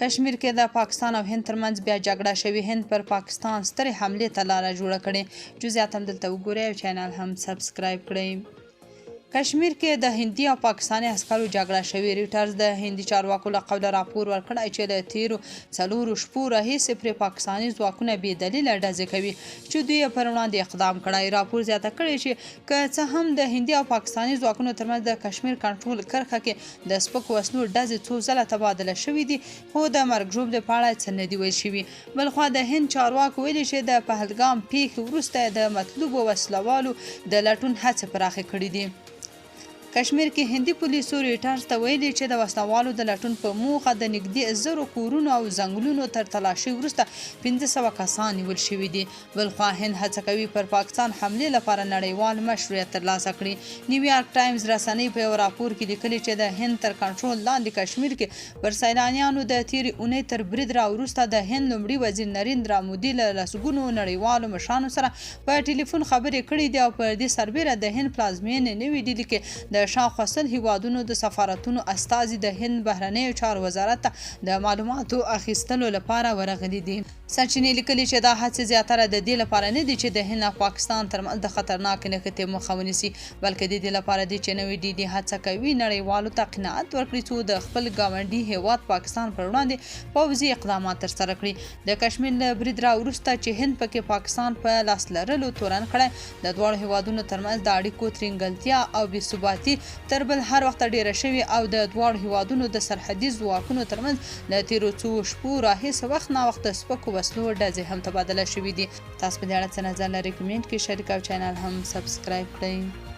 کشمیر کې د پاکستان او هند ترمنځ بیا جګړه شوې. هند پر پاکستان سترې حملې ته لاره جوړه کړې. جزئیات هم دلته وګورئ او چینل هم سبسکرایب کړئ. کشمیر کې د هندي او پاکستاني عسکرو جګړه شوې. ریټرز د هندي چارواکو له قوله راپور ورکړی چې له تیرو 4 شپو راهیسې پرې پاکستاني ځواکونه بې دلیله ډزې کوي چې دوی پر وړاندې اقدام کړی. راپور زیاته کړې چې که څه هم د هندي او پاکستاني ځواکونو ترمنځ د کشمیر کنټرول کرښه کې د سپکو وسلو ډزې څو ځله تبادله شوې دي، خو د مرګ ژوبلې په اړه څه نه دي ویل شوي. بلخوا د هند چارواکو ویلي چې د پهلګام پیښې وروسته د مطلوبو وسلوالو د لټون هڅې پراخې کړې دي. کشمیر کې هندي پولیسو ریټرز ته ویلي چې د وسلوالو د لټون په موخه د نږدې 1000 کورونو او ځنګلونو تر تلاشي وروسته 500 کسان نیول شوي دي. بلخوا هند هڅه کوي پر پاکستان حملې لپاره نړیوال مشروعیت ترلاسه کړي. نیویارک ټایمز رسنۍ په یو راپور کې لیکلي چې د هند تر کنټرول لاندې کشمیر کې پر سیلانیانو د تیرې اونۍ تر برید راوروسته د هند لومړي وزیر نریندرا مودي له لسګونو نړیوالو مشرانو سره په ټلیفون خبرې کړې دي او پر دې سربیره د هند پلازمینې نوې ډیلي کې د شاوخوا 100 هیوادونو د سفارتونو استازي د هند بهرنیو چارو وزارت ته د معلوماتو اخیستلو لپاره ورغلي دي. سرچینې لیکلي چې دا هڅې زیاتره د دې لپاره نه دي چې د هند او پاکستان ترمنځ د خطرناکې نښتې مخه ونیسي، بلکې د دې لپاره دي چې نوې ډیلي هڅه کوي نړیوالو ته قناعت ورکړي څو د خپل ګاونډي هیواد پاکستان پر وړاندې پوځي اقدامات ترسره کړي. د کشمیر له برید راوروسته چې هند پکې پاکستان په لاس لرلو تورن کړی، د دواړو هیوادونو ترمنځ د اړیکو ترینګلتیا او بې ثباتي تر بل هر وخت ډیره شوې او د دواړو هیوادونو د سرحدي ځواکونو ترمنځ له تیرو 2 شپو راهیسې وخت نا وخت د سپکو وسلو ډزې هم تبادله شوې دي. تاسو په دې اړه څه نظر لرئ؟ کمنټ کې شریک او چینل هم سبسکرایب کړئ.